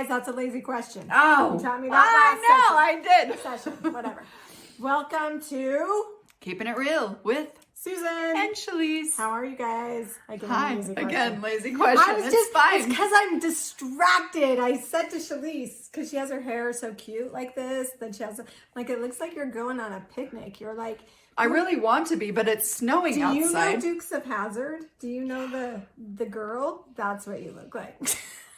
guys, that's a lazy question. Oh, You taught me that I did. session, whatever. Welcome to Keeping It Real with Susan and Chalese. How are you guys? Hi, again, lazy question. I was it's fine. It's because I'm distracted. I said to Chalese, because she has her hair so cute like this, then she has, like, it looks like you're going on a picnic. You're like... I really want to be, but it's snowing outside. Do you know Dukes of Hazzard? Do you know the girl? That's what you look like.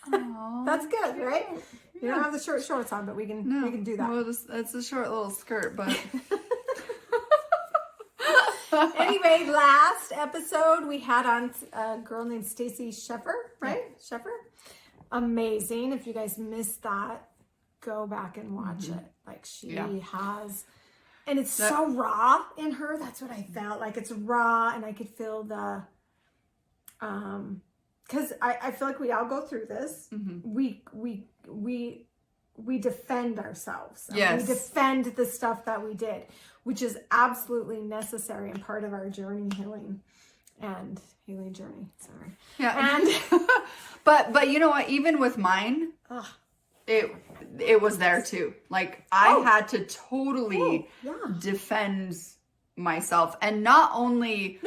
Aww. That's good, right? You don't have the short shorts on, but we can do that. Well, it's a short little skirt, but... Anyway, last episode we had on a girl named Stacy Sheffer, right? Yeah. Sheffer. Amazing. If you guys missed that, go back and watch it. Like she has, and it's so raw in her. That's what I felt like. It's raw, and I could feel the, because I feel like we all go through this. We defend ourselves. Yes. We defend the stuff that we did, which is absolutely necessary and part of our journey, healing journey. Sorry. Yeah. And but you know what? Even with mine, it was there too. Like I had to totally defend myself, and not only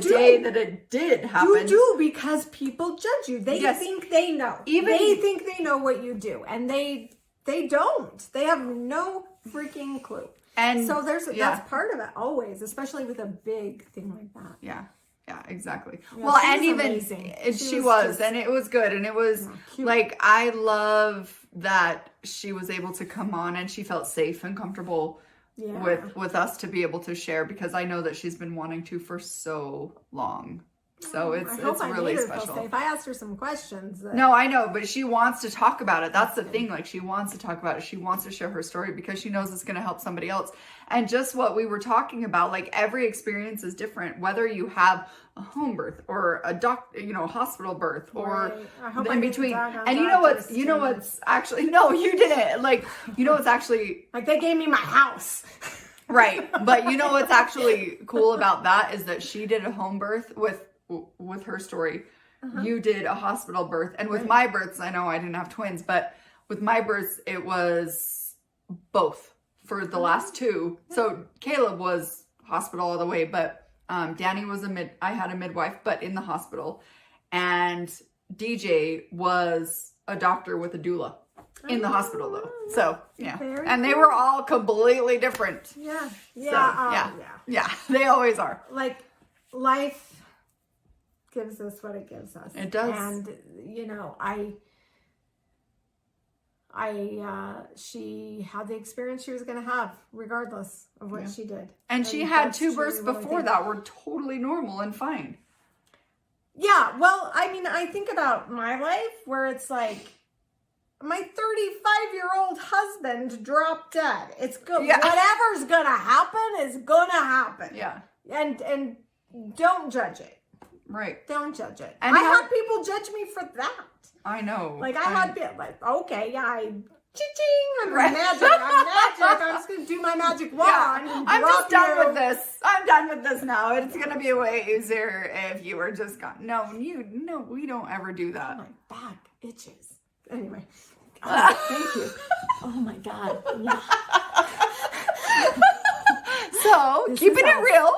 day that it did happen. You do, because people judge you. They think they know. They think they know what you do, and they don't. They have no freaking clue. And so that's part of it always, especially with a big thing like that. Yeah. Yeah, exactly. Yeah, well, and even amazing. She was and it was good, and it was like, I love that she was able to come on and she felt safe and comfortable with us to be able to share, because I know that she's been wanting to for so long. So it's really special. If I asked her some questions. No, I know, but she wants to talk about it. That's the thing. Like, she wants to talk about it. She wants to share her story because she knows it's going to help somebody else. And just what we were talking about, like, every experience is different, whether you have a home birth or a hospital birth or in between. And you know what's actually, no, you didn't. Like, you know what's actually, like, they gave me my house. Right. But you know what's actually cool about that is that she did a home birth with her story. You did a hospital birth, and with my births, I know I didn't have twins, but with my births it was both for the last two. So Caleb was hospital all the way, but Danny was I had a midwife, but in the hospital, and DJ was a doctor with a doula in the hospital though. So and they were all completely different. Yeah, they always are. Like, life gives us what it gives us. It does. And she had the experience she was going to have regardless of what she did. And she had two births before that were totally normal and fine. Yeah, well, I mean, I think about my life where it's like, my 35-year-old husband dropped dead. It's good. Yeah. Whatever's going to happen is going to happen. Yeah. And don't judge it. Right. Don't judge it. And I had people judge me for that. I know. Like, I had people like, okay, ching, I'm magic. I'm just going to do my magic wand. And I'm just done with this. I'm done with this now. It's going to be way easier if you were just gone. No, we don't ever do that. My back itches. Anyway. Thank you. Oh my God. Yeah. So, keeping it real.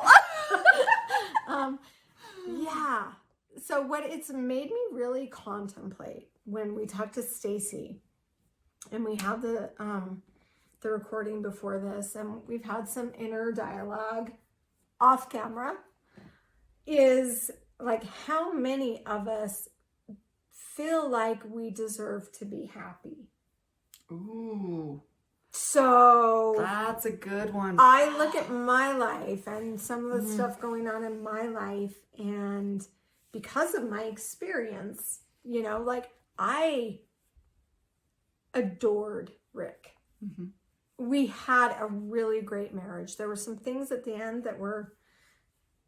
Yeah. So what it's made me really contemplate when we talked to Stacy, and we had the recording before this, and we've had some inner dialogue off camera, is like, how many of us feel like we deserve to be happy? Ooh. So that's a good one. I look at my life and some of the stuff going on in my life, and because of my experience, like, I adored Rick. We had a really great marriage. There were some things at the end that were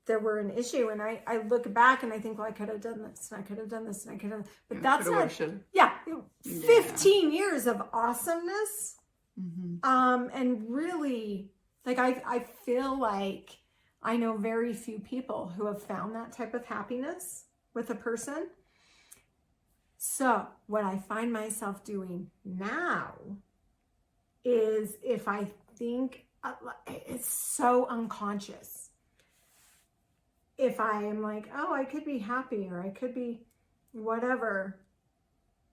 an issue, and I look back and I think, well, I could have done this, and I could have done this, and I could have, but that's not, 15 years of awesomeness. And really, like, I feel like I know very few people who have found that type of happiness with a person. So what I find myself doing now is if I think, it's so unconscious. If I am like, oh, I could be happy or I could be whatever,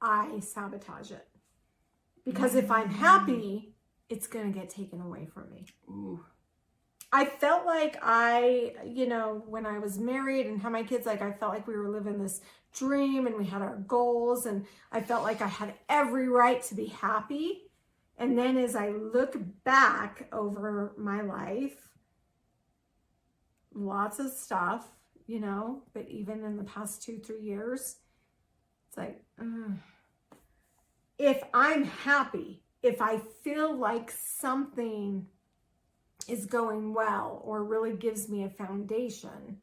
I sabotage it. Because if I'm happy, it's going to get taken away from me. Ooh. I felt like when I was married and had my kids, like I felt like we were living this dream and we had our goals and I felt like I had every right to be happy. And then as I look back over my life, lots of stuff, but even in the past 2-3 years, it's like, if I'm happy, if I feel like something is going well or really gives me a foundation,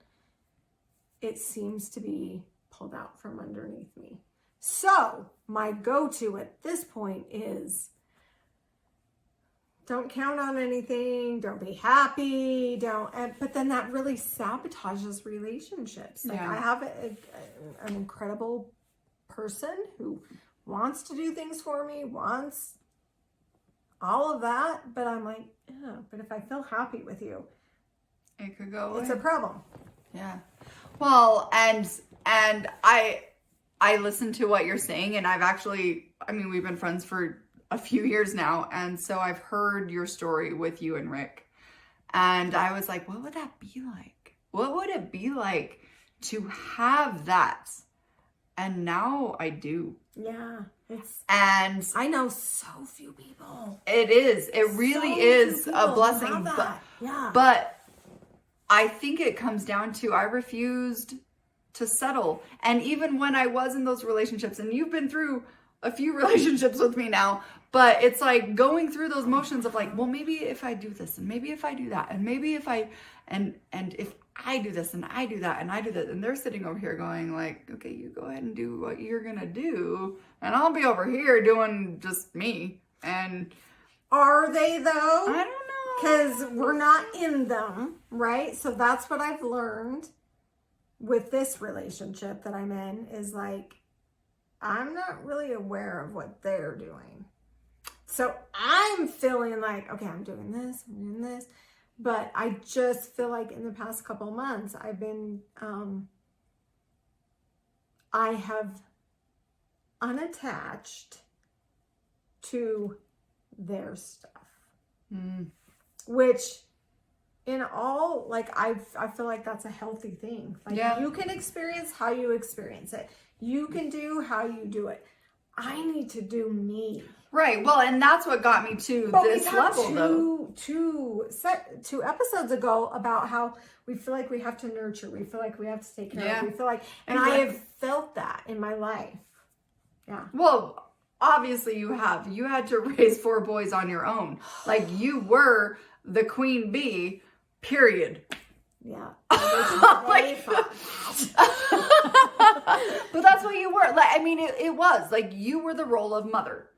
it seems to be pulled out from underneath me. So my go-to at this point is don't count on anything, don't be happy, but then that really sabotages relationships. Like I have an incredible person who wants to do things for me, wants all of that, but I'm like, but if I feel happy with you, it could go away. It's a problem. Yeah. Well, and I listen to what you're saying, and we've been friends for a few years now, and so I've heard your story with you and Rick, and I was like, what would that be like? What would it be like to have that? And now I do. Yeah. And I know so few people. It is. It really is a blessing. But I think it comes down to I refused to settle. And even when I was in those relationships, and you've been through a few relationships with me now, but it's like going through those motions of like, well, maybe if I do this, and maybe if I do that, and maybe if I, and if I do this, and I do that, and I do that, and they're sitting over here going like, okay, you go ahead and do what you're gonna do, and I'll be over here doing just me. And are they though? I don't know. Because we're not in them, right? So that's what I've learned with this relationship that I'm in is like, I'm not really aware of what they're doing. So I'm feeling like, okay, I'm doing this. But I just feel like in the past couple of months, I've been, I have unattached to their stuff. Which in all, like, I feel like that's a healthy thing. Like, you can experience how you experience it. You can do how you do it. I need to do me. Right. Well, and that's what got me to this level, though. Two episodes ago about how we feel like we have to nurture. We feel like we have to take care of. We feel like, and I have felt that in my life. Yeah. Well, obviously you have. You had to raise 4 boys on your own. Like, you were the queen bee, period. Yeah. Like, but that's what you were. Like, I mean, it was like you were the role of mother,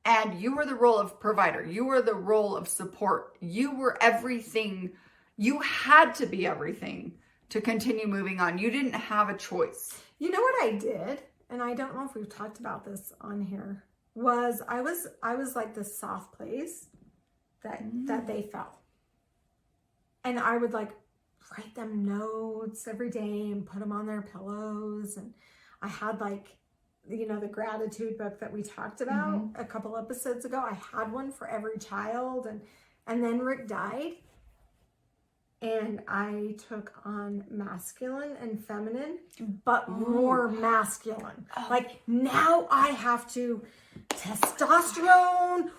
and you were the role of provider. You were the role of support. You were everything. You had to be everything to continue moving on. You didn't have a choice. You know what I did, and I don't know if we've talked about this on here, was I was like this soft place that they felt, and I would like write them notes every day and put them on their pillows. And I had like, the gratitude book that we talked about a couple episodes ago. I had one for every child. And then Rick died. And I took on masculine and feminine, but more masculine. Oh. Like now I have to testosterone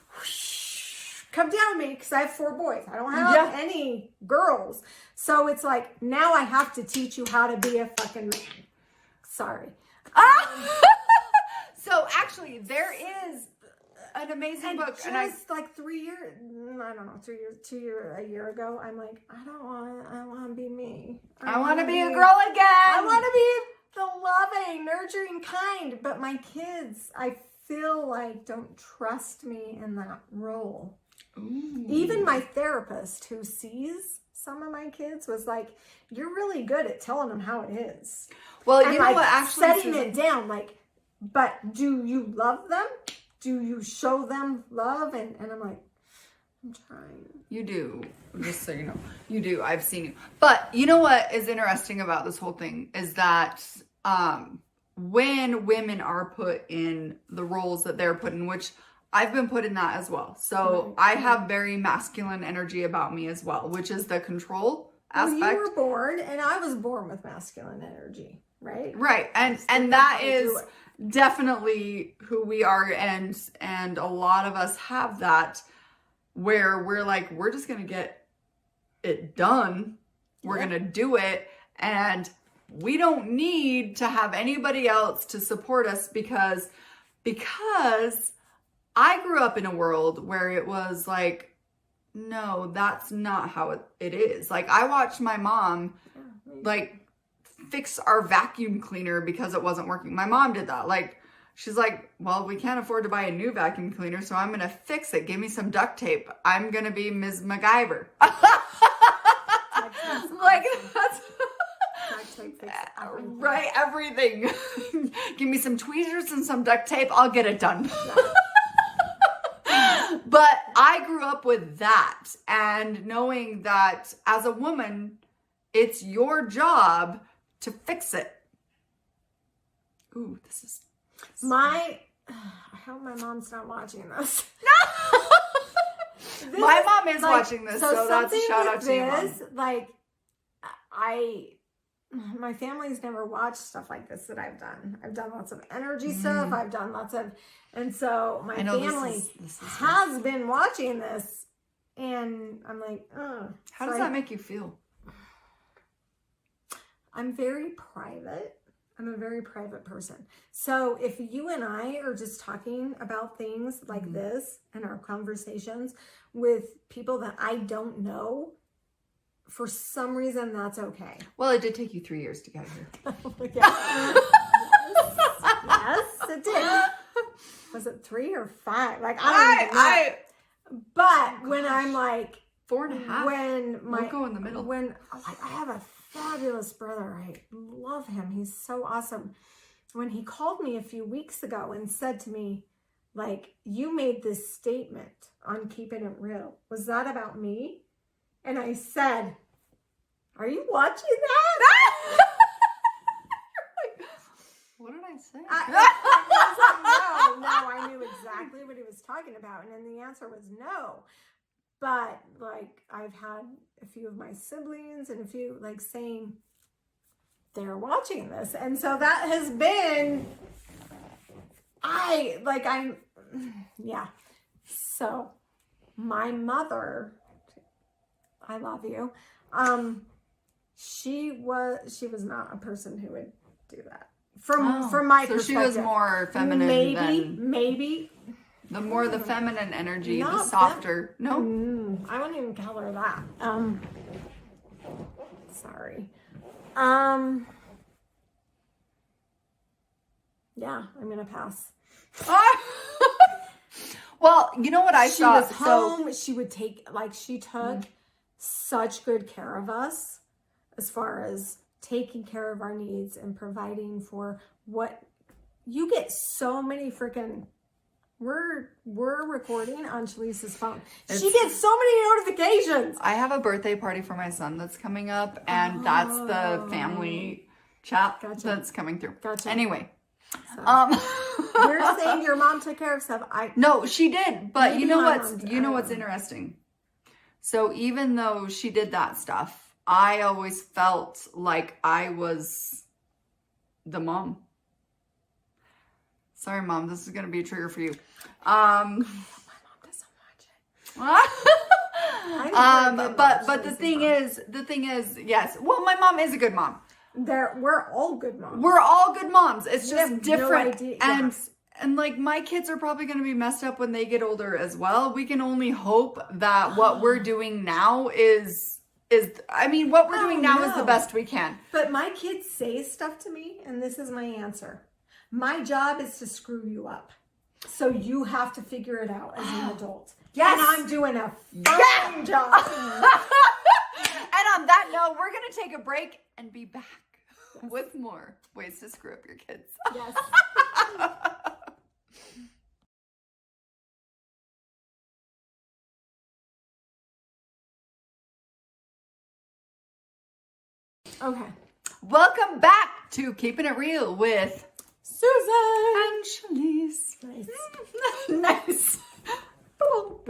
come down me because I have 4 boys. I don't have any girls. So it's like, now I have to teach you how to be a fucking man. Sorry. So actually, there is an amazing book. And like 3 years, I don't know, 2 years ago, I'm like, I want to be me. I want to be a girl again. I want to be the loving, nurturing kind. But my kids, I feel like, don't trust me in that role. Ooh. Even my therapist who sees some of my kids was like, you're really good at telling them how it is. Well, and you know like what, actually setting it down, like but do you love them? Do you show them love? And I'm like, I'm trying. You do, just so you know. You do. I've seen you. But you know what is interesting about this whole thing is that when women are put in the roles that they're put in, which I've been put in that as well. So I have very masculine energy about me as well, which is the control aspect. Well, you were born, and I was born with masculine energy, right? Right. And that is definitely who we are, and a lot of us have that, where we're like, we're just going to get it done. We're going to do it. And we don't need to have anybody else to support us because I grew up in a world where it was like, no, that's not how it is. Like, I watched my mom like fix our vacuum cleaner because it wasn't working. My mom did that. Like, she's like, well, we can't afford to buy a new vacuum cleaner, so I'm going to fix it. Give me some duct tape. I'm going to be Ms. MacGyver. Like, that's... Right, everything. Give me some tweezers and some duct tape. I'll get it done. But I grew up with that, and knowing that as a woman, it's your job to fix it. Ooh, this is... I hope my mom's not watching this. My mom is watching this, so that's a shout out to you, Mom. Like, my family's never watched stuff like this that I've done. I've done lots of energy stuff. I've done lots of, and so my family has been watching this, and I'm like, ugh. How does that make you feel? I'm very private. I'm a very private person. So if you and I are just talking about things like this in our conversations with people that I don't know, for some reason, that's okay. Well, it did take you 3 years to get here. Yes, it did. Was it 3 or 5? Like, I don't even know. But when I'm like 4.5, we'll go in the middle. When I have a fabulous brother, I love him. He's so awesome. When he called me a few weeks ago and said to me, like, you made this statement on Keepin' It Real. Was that about me? And I said, are you watching that? What did I say? I was like, no, I knew exactly what he was talking about. And then the answer was no. But, like, I've had a few of my siblings and a few, like, saying they're watching this. And so that has been, yeah. So, my mother, I love you. She was not a person who would do that. From my perspective. So she was more feminine. Maybe. The more the feminine energy, the softer. No? I wouldn't even call her that. Sorry. Yeah, I'm going to pass. Well, you know what I saw? She was home. She would she took such good care of us as far as taking care of our needs and providing for what you get so many freaking... We're recording on Chalese's phone. She gets so many notifications. I have a birthday party for my son that's coming up, and that's the family chat that's coming through. Gotcha. Anyway. So, you're saying your mom took care of stuff. No, she did. But you know what's interesting? So even though she did that stuff, I always felt like I was the mom. Sorry, Mom, this is going to be a trigger for you. My mom doesn't watch it. But the thing is, yes. Well, my mom is a good mom. We're all good moms. We're all good moms. It's just different. No idea. And like, my kids are probably going to be messed up when they get older as well. We can only hope that what we're doing now is what we're doing now is the best we can. But my kids say stuff to me, and this is my answer. My job is to screw you up. So you have to figure it out as an adult. Yes. And I'm doing a fine job. And on that note, we're going to take a break and be back. with more ways to screw up your kids. Yes. Okay. Welcome back to Keeping It Real with Susan and Chalese. Nice. Nice. Oh,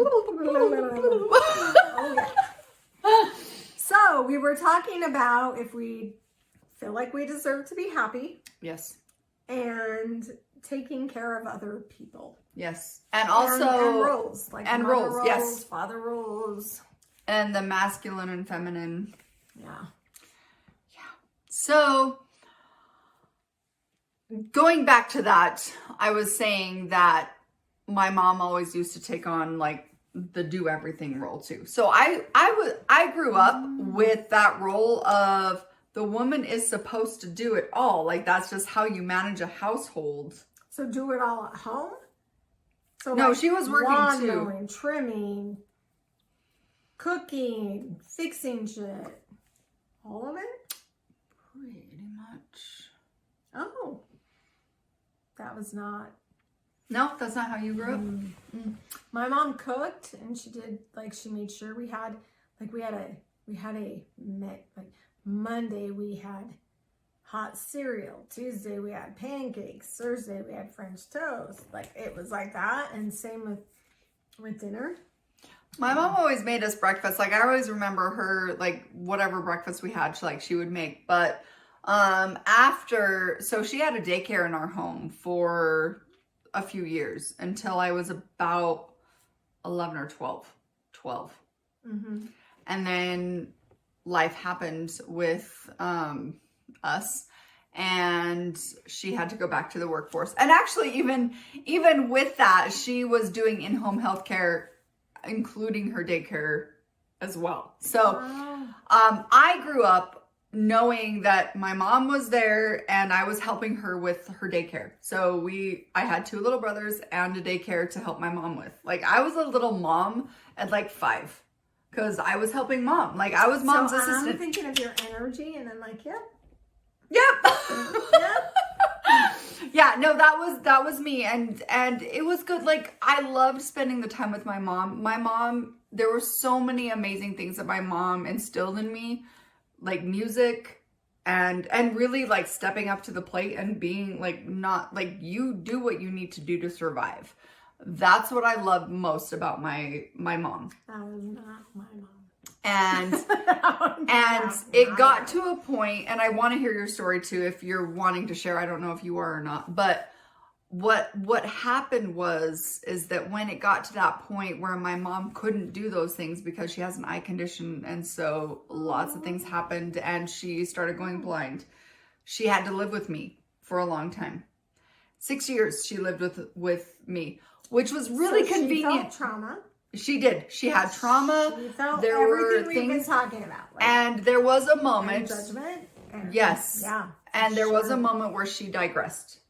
yeah. So we were talking about if we feel like we deserve to be happy Yes. and taking care of other people. Yes. And also and roles, like and mother roles, yes. father roles. And the masculine and feminine. Yeah. So, going back to that, I was saying that my mom always used to take on like the do everything role too. So I grew up with that role of the woman is supposed to do it all. Like that's just how you manage a household. So do it all at home? So No, like she was working lawn too. mowing, trimming, cooking, fixing shit. All of it? Pretty much. Oh. That was not. No, that's not how you grew up. My mom cooked and she did like she made sure we had Monday we had hot cereal, Tuesday we had pancakes, Thursday we had French toast. Like it was like that, and same with dinner. My mom always made us breakfast. Like I always remember her, like whatever breakfast we had, she would make. But so she had a daycare in our home for a few years until I was about 11 or 12. Mm-hmm. And then life happened with us, and she had to go back to the workforce. And actually, even with that, she was doing in-home healthcare, including her daycare as well. So I grew up knowing that my mom was there and I was helping her with her daycare. So I had 2 little brothers and a daycare to help my mom with. Like I was a little mom at like 5 because I was helping mom. Like I was mom's assistant. I'm thinking of your energy and I'm like, yep. Yep. Yeah, no, that was me, and it was good. Like I loved spending the time with my mom. My mom, there were so many amazing things that my mom instilled in me, like music and really like stepping up to the plate and being like not like you do what you need to do to survive. That's what I love most about my mom. That was not my mom. And it got to a point, and I want to hear your story too if you're wanting to share. I don't know if you are or not, but what happened is that when it got to that point where my mom couldn't do those things because she has an eye condition, and so lots of things happened and she started going blind. She had to live with me for a long time. 6 years she lived with me, which was really convenient. She felt trauma. She did. She had trauma. She felt there everything were we've things been talking about. Like, and there was a moment. Judgment. Yes. Yeah. And there was a moment where she digressed.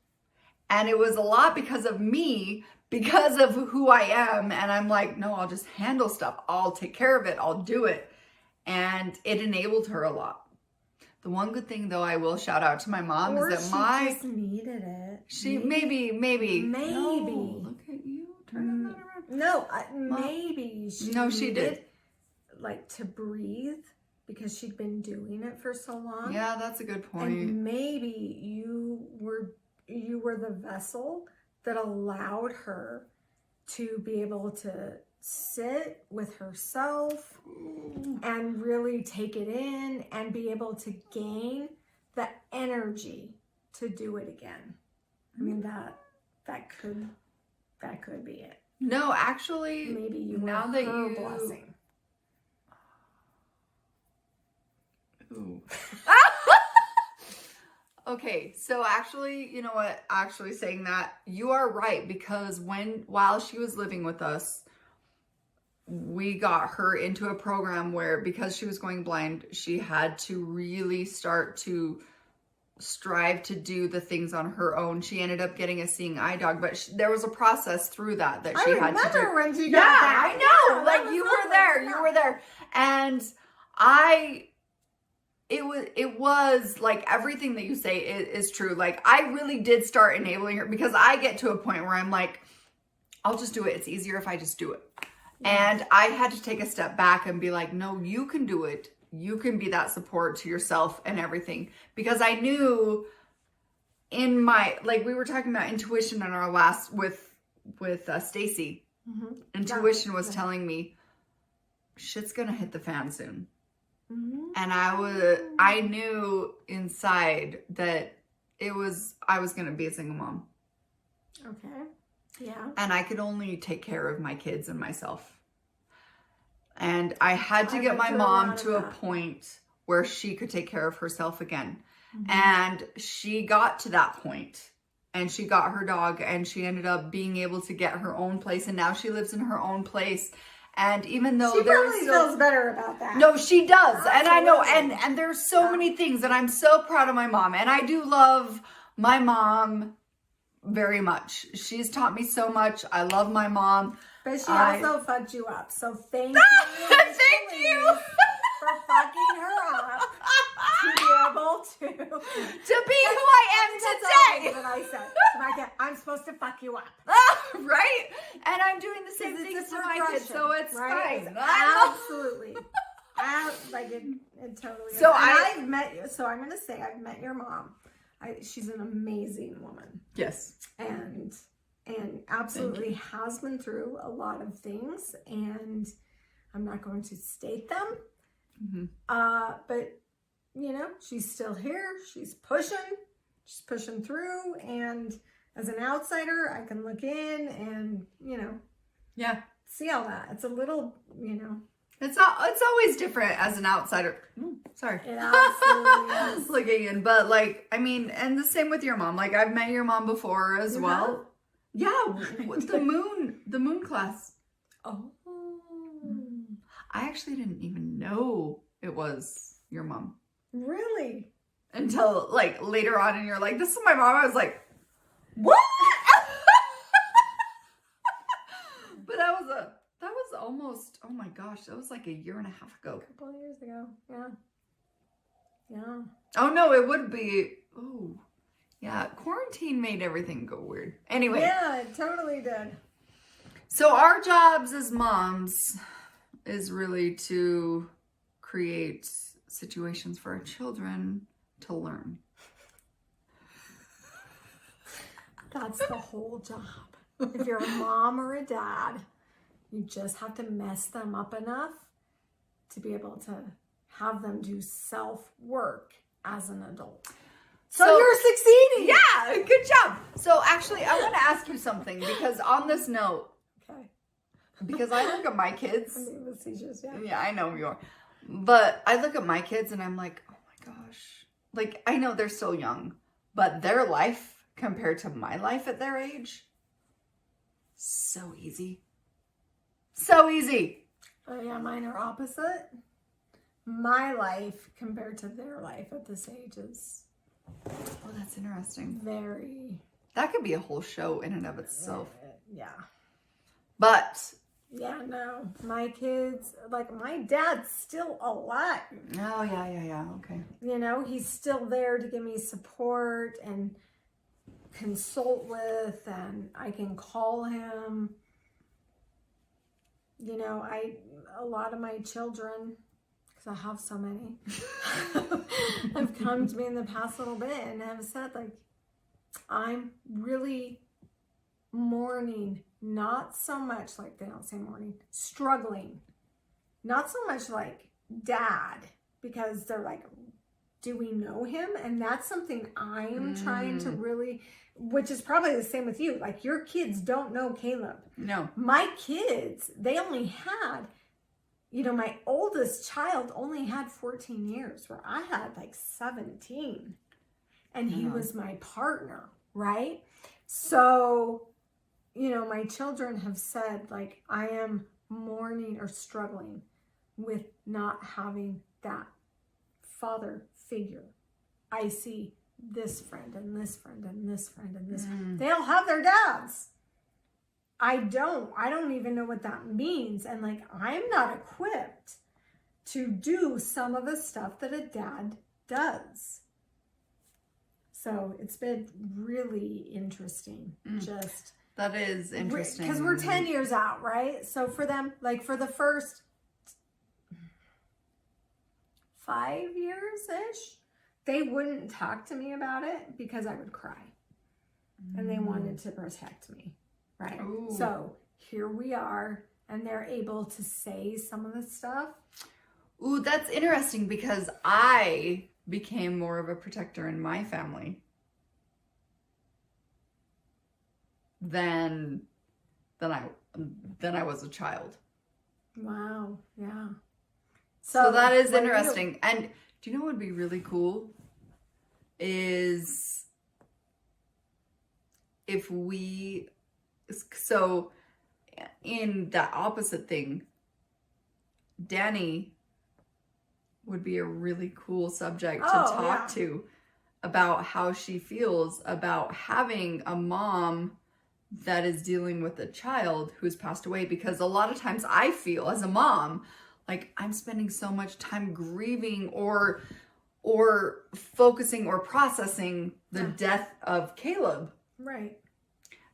And it was a lot because of me, because of who I am. And I'm like, no, I'll just handle stuff. I'll take care of it. I'll do it. And it enabled her a lot. The one good thing, though, I will shout out to my mom is that she just needed it. She maybe. No, look at you turning that around. No, maybe she she did. Like to breathe because she'd been doing it for so long. Yeah, that's a good point. And maybe you were the vessel that allowed her to be able to sit with herself and really take it in and be able to gain the energy to do it again. I mean that could be it. No, actually, maybe you were now that her you blessing. Ooh. Okay, so actually, you know what? Actually saying that, you are right, because while she was living with us, we got her into a program where, because she was going blind, she had to really start to strive to do the things on her own. She ended up getting a seeing eye dog, but there was a process through that she had to do. I remember when she got that. I know. Yeah, like you were there. Yeah. You were there. And I it was like everything that you say is true. Like I really did start enabling her because I get to a point where I'm like, I'll just do it. It's easier if I just do it. And I had to take a step back and be like, no, you can do it. You can be that support to yourself and everything. Because I knew in my, like we were talking about intuition in our last with Stacy. Mm-hmm. Intuition was telling me shit's gonna hit the fan soon. Mm-hmm. And I knew inside that I was gonna be a single mom. Okay. Yeah. And I could only take care of my kids and myself. And I had to get my mom to a point where she could take care of herself again. Mm-hmm. And she got to that point. And she got her dog and she ended up being able to get her own place. And now she lives in her own place. And even though she probably feels better about that. No, she does. Absolutely. And I know. And there's so many things. And I'm so proud of my mom. And I do love my mom very much. She's taught me so much. I love my mom. But she also fucked you up. So thank you. Thank you. For fucking her up to be able to be who I am today. That's I said. So I'm supposed to fuck you up. Right? And I'm doing the same things to my kids, so it's fine. Absolutely. It totally so is. I've met you. So I'm going to say I've met your mom. She's an amazing woman. Yes. And absolutely has been through a lot of things, and I'm not going to state them. Mm-hmm. But you know, she's still here. She's pushing through, and as an outsider, I can look in and, you know, see all that. It's a little, you know, it's always different as an outsider. Sorry. It absolutely is. Looking in, but like, I mean, and the same with your mom. Like I've met your mom before as well. Yeah, the moon class. Oh. I actually didn't even know it was your mom. Really? Until like later on, and you're like, "This is my mom." I was like, "What?" But that was almost. Oh my gosh, that was like a year and a half ago. A couple of years ago. Yeah. Oh no, it would be. Oh, yeah. Quarantine made everything go weird. Anyway. Yeah, it totally did. So our jobs as moms is really to create situations for our children to learn. That's the whole job. If you're a mom or a dad, you just have to mess them up enough to be able to have them do self-work as an adult. So you're succeeding. Yeah, good job. So actually, I want to ask you something, because on this note, because I look at my kids. I'm being facetious, yeah. Yeah, I know you are. But I look at my kids and I'm like, oh my gosh. Like, I know they're still young, but their life compared to my life at their age, so easy. So easy. Oh yeah, mine are opposite. My life compared to their life at this age is... Oh, that's interesting. Very... That could be a whole show in and of itself. Yeah. But... Yeah, no. My kids, like, my dad's still alive. Oh, yeah. Okay. You know, he's still there to give me support and consult with, and I can call him. You know, a lot of my children, because I have so many, have come to me in the past little bit and have said, like, I'm really mourning. Not so much like, they don't say mourning, struggling. Not so much like dad, because they're like, do we know him? And that's something I am trying to really, which is probably the same with you. Like, your kids don't know Caleb. No. My kids, they only had, you know, my oldest child only had 14 years, where I had like 17. And he was my partner, right? So... You know, my children have said, like, I am mourning or struggling with not having that father figure. I see this friend and this friend and this friend and this friend. They all have their dads. I don't even know what that means. And, like, I'm not equipped to do some of the stuff that a dad does. So it's been really interesting. Just that is interesting. Because we're 10 years out, right? So for them, like for the first 5 years-ish, they wouldn't talk to me about it because I would cry. And they wanted to protect me, right? Ooh. So here we are, and they're able to say some of the stuff. Ooh, that's interesting because I became more of a protector in my family than I was a child. Wow, yeah. So that is interesting. And do you know what would be really cool is if we, so in that opposite thing, Danny would be a really cool subject to talk to about how she feels about having a mom that is dealing with a child who's passed away, because a lot of times I feel as a mom like I'm spending so much time grieving or focusing or processing the death of Caleb. Right.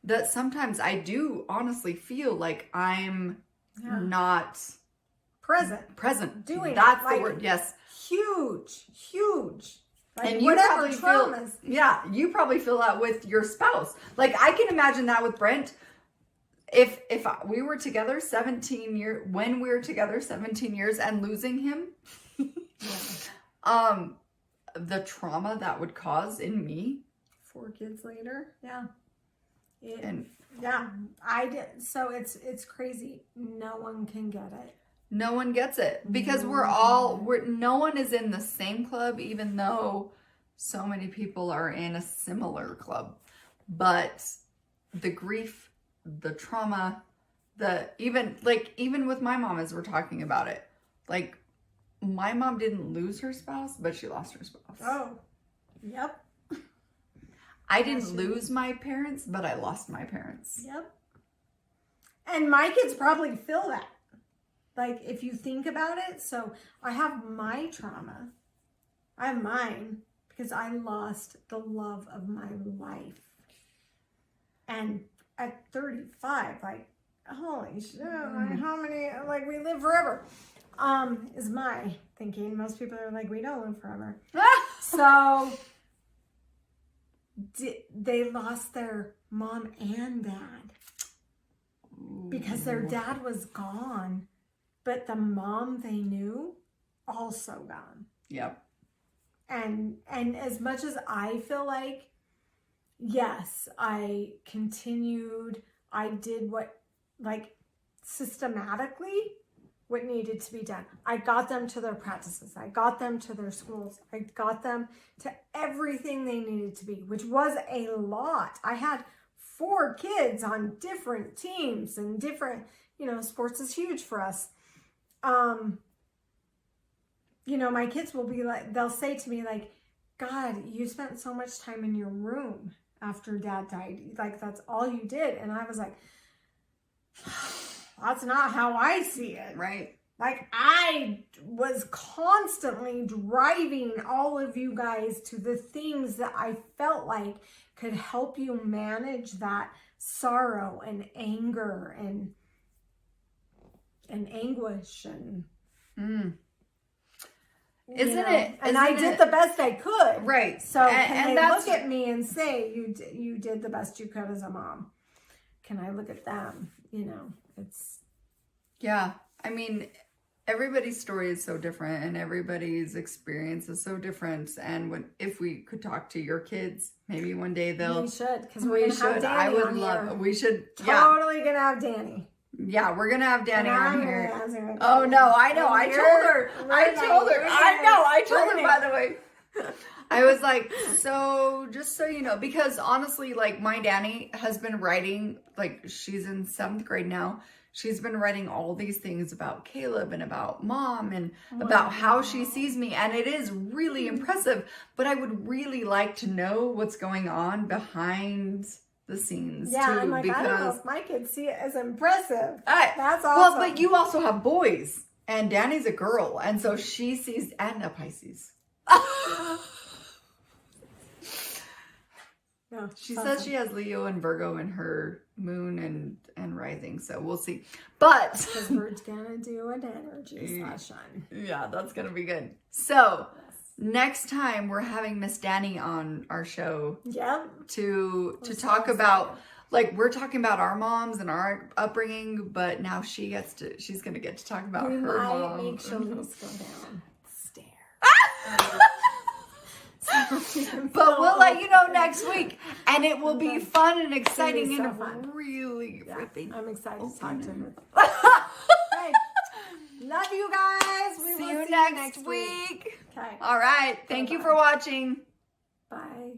That sometimes I do honestly feel like I'm not present. Doing that's it, the word. Yes. Huge. Like and you whatever probably traumas. you probably feel that with your spouse. Like I can imagine that with Brent. If we were together 17 years, when we were together 17 years and losing him, the trauma that would cause in me. 4 kids later. Yeah. Yeah, I did. So it's crazy. No one can get it. No one gets it because no one is in the same club, even though so many people are in a similar club. But the grief, the trauma, even with my mom, as we're talking about it, like my mom didn't lose her spouse, but she lost her spouse. Oh, yep. I didn't lose my parents, but I lost my parents. Yep. And my kids probably feel that. Like, if you think about it, so I have my trauma. I have mine because I lost the love of my life. And at 35, like, holy shit, like, how many, like, we live forever, is my thinking. Most people are like, we don't live forever. So they lost their mom and dad because their dad was gone. But the mom they knew, also gone. Yep. And as much as I feel like, yes, I continued, I did what, like, systematically, what needed to be done. I got them to their practices. I got them to their schools. I got them to everything they needed to be, which was a lot. I had 4 kids on different teams and different, sports is huge for us. My kids will be like, they'll say to me like, God, you spent so much time in your room after dad died. Like, that's all you did. And I was like, that's not how I see it. Right. Like, I was constantly driving all of you guys to the things that I felt like could help you manage that sorrow and anger and anguish and isn't it? And I did the best I could. Right. So can they look at me and say you did the best you could as a mom? Can I look at them? It's I mean, everybody's story is so different and everybody's experience is so different. And if we could talk to your kids, maybe one day we should, because we're gonna have Danny. I would love. We should totally gonna have Danny. Yeah, we're gonna have Danny on here. Oh no, I know. I told her. I told her. By the way, I was like, so just so you know, because honestly, like my Danny has been writing. Like she's in 7th grade now. She's been writing all these things about Caleb and about mom and about how she sees me. And it is really impressive. But I would really like to know what's going on behind the scenes too. I'm like, I don't know if my kids see it as impressive. That's awesome. Well, but you also have boys. And Danny's a girl, and so she sees, and a Pisces. No, She says she has Leo and Virgo in her moon and rising, so we'll see. But because we're gonna do an energy session. Yeah, that's gonna be good. So next time we're having Miss Danny on our show. Yep. To talk about, like, we're talking about our moms and our upbringing, but now she's gonna get to talk about we her might mom. make Chalese go down stairs. But we'll let you know next week, and it will be fun and exciting so and fun. really I'm excited to talk to her. her. Hey, love you guys. We See will you see next you next week. Okay. All right. Thank you for watching. Bye.